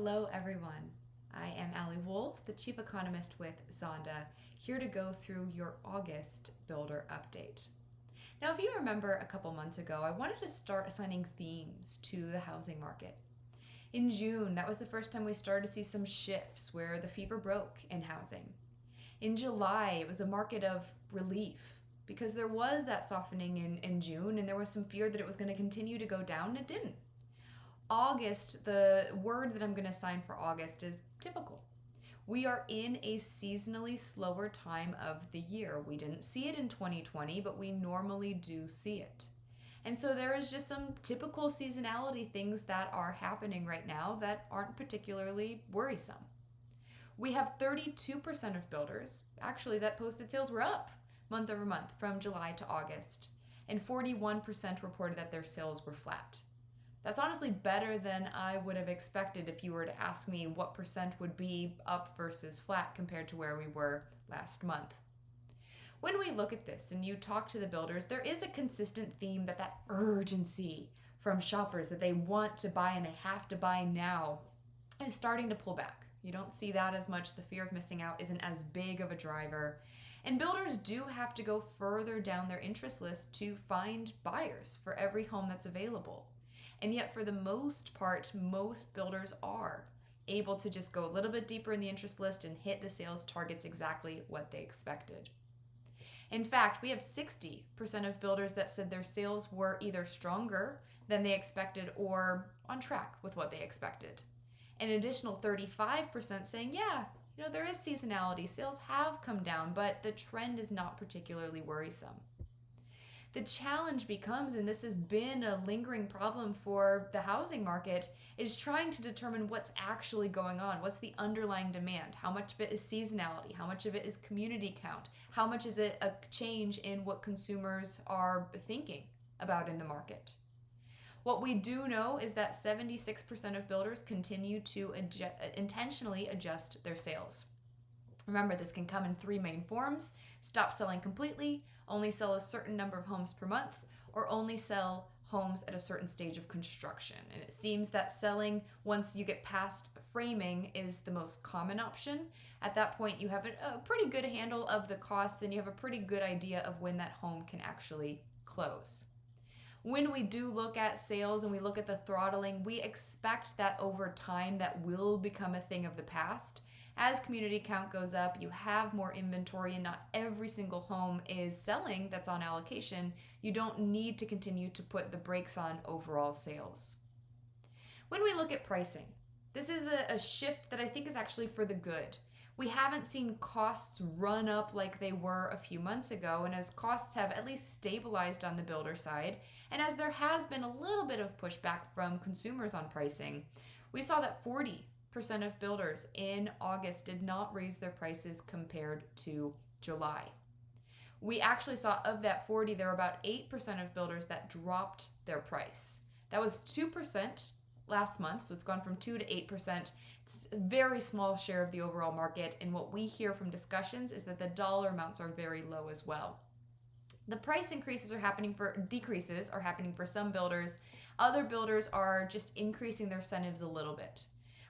Hello, everyone. I am Allie Wolf, the Chief Economist with Zonda, here to go through your August Builder Update. Now, if you remember a couple months ago, I wanted to start assigning themes to the housing market. In June, that was the first time we started to see some shifts where the fever broke in housing. In July, it was a market of relief because there was that softening in June and there was some fear that it was going to continue to go down, and it didn't. August, the word that I'm going to assign for August is typical. We are in a seasonally slower time of the year. We didn't see it in 2020, but we normally do see it. And so there is just some typical seasonality things that are happening right now that aren't particularly worrisome. We have 32% of builders, actually, that posted sales were up month over month from July to August, and 41% reported that their sales were flat. That's honestly better than I would have expected if you were to ask me what percent would be up versus flat compared to where we were last month. When we look at this and you talk to the builders, there is a consistent theme that urgency from shoppers that they want to buy and they have to buy now is starting to pull back. You don't see that as much. The fear of missing out isn't as big of a driver. And builders do have to go further down their interest list to find buyers for every home that's available. And yet, for the most part, most builders are able to just go a little bit deeper in the interest list and hit the sales targets exactly what they expected. In fact, we have 60% of builders that said their sales were either stronger than they expected or on track with what they expected. An additional 35% saying, yeah, there is seasonality. Sales have come down, but the trend is not particularly worrisome. The challenge becomes, and this has been a lingering problem for the housing market, is trying to determine what's actually going on. What's the underlying demand? How much of it is seasonality? How much of it is community count? How much is it a change in what consumers are thinking about in the market? What we do know is that 76% of builders continue to intentionally adjust their sales. Remember, this can come in three main forms: stop selling completely, only sell a certain number of homes per month, or only sell homes at a certain stage of construction. And it seems that selling once you get past framing is the most common option. At that point, you have a pretty good handle of the costs and you have a pretty good idea of when that home can actually close. When we do look at sales and we look at the throttling, we expect that over time that will become a thing of the past. As community count goes up, you have more inventory and not every single home is selling that's on allocation. You don't need to continue to put the brakes on overall sales. When we look at pricing, this is a shift that I think is actually for the good. We haven't seen costs run up like they were a few months ago, and as costs have at least stabilized on the builder side, and as there has been a little bit of pushback from consumers on pricing, we saw that 40% of builders in August did not raise their prices compared to July. We actually saw of that 40, there were about 8% of builders that dropped their price. That was 2% last month, so it's gone from 2 to 8%. It's a very small share of the overall market, and what we hear from discussions is that the dollar amounts are very low as well. The price decreases are happening for some builders. Other builders are just increasing their incentives a little bit.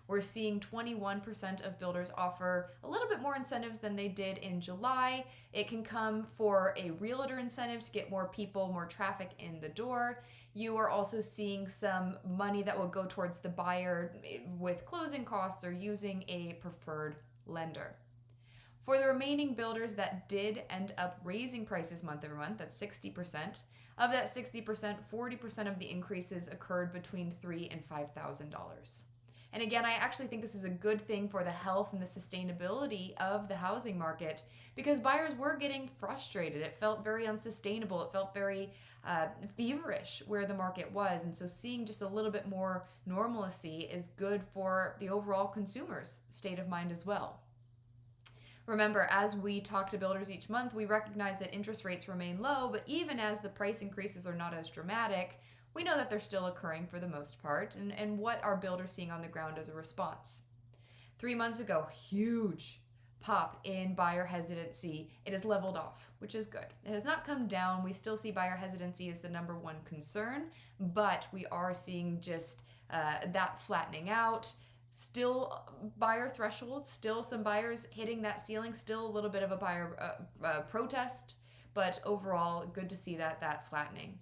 We're seeing 21% of builders offer a little bit more incentives than they did in July. It can come for a realtor incentive to get more people, more traffic in the door. You are also seeing some money that will go towards the buyer with closing costs or using a preferred lender. For the remaining builders that did end up raising prices month over month, that's 60%. Of that 60%, 40% of the increases occurred between $3,000 and $5,000. And again, I actually think this is a good thing for the health and the sustainability of the housing market because buyers were getting frustrated. It felt very unsustainable. It felt very feverish where the market was. And so seeing just a little bit more normalcy is good for the overall consumer's state of mind as well. Remember, as we talk to builders each month, we recognize that interest rates remain low, but even as the price increases are not as dramatic, we know that they're still occurring for the most part, and what are builders seeing on the ground as a response? 3 months ago, huge pop in buyer hesitancy. It has leveled off, which is good. It has not come down. We still see buyer hesitancy as the number one concern, but we are seeing just that flattening out. Still buyer threshold, still some buyers hitting that ceiling, still a little bit of a buyer protest, but overall good to see that flattening.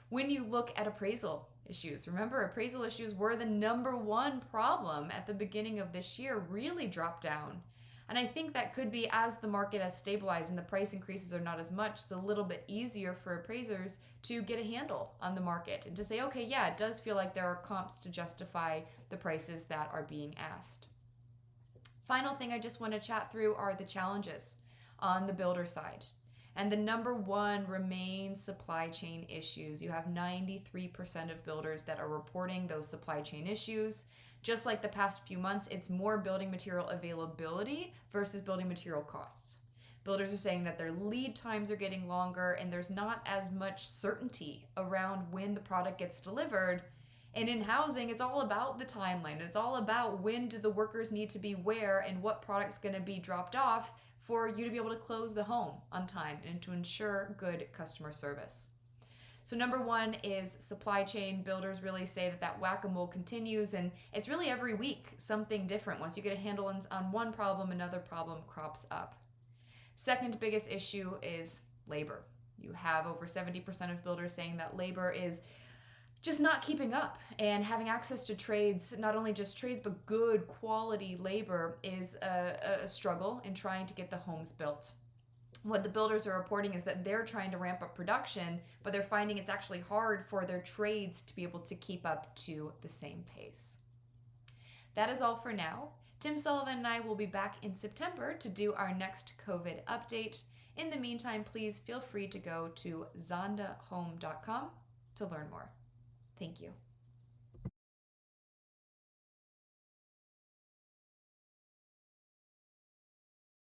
When you look at appraisal issues, remember appraisal issues were the number one problem at the beginning of this year, really dropped down. And I think that could be as the market has stabilized and the price increases are not as much, it's a little bit easier for appraisers to get a handle on the market and to say, okay, yeah, it does feel like there are comps to justify the prices that are being asked. Final thing I just want to chat through are the challenges on the builder side. And the number one remains supply chain issues. You have 93% of builders that are reporting those supply chain issues. Just like the past few months, it's more building material availability versus building material costs. Builders are saying that their lead times are getting longer and there's not as much certainty around when the product gets delivered. And in housing, it's all about the timeline. It's all about when do the workers need to be where and what product's going to be dropped off for you to be able to close the home on time and to ensure good customer service. So number one is supply chain. Builders really say that whack-a-mole continues, and it's really every week something different. Once you get a handle on one problem, another problem crops up. Second biggest issue is labor. You have over 70% of builders saying that labor is just not keeping up, and having access to trades, not only just trades, but good quality labor is a struggle in trying to get the homes built. What the builders are reporting is that they're trying to ramp up production, but they're finding it's actually hard for their trades to be able to keep up to the same pace. That is all for now. Tim Sullivan and I will be back in September to do our next COVID update. In the meantime, please feel free to go to zondahome.com to learn more. Thank you.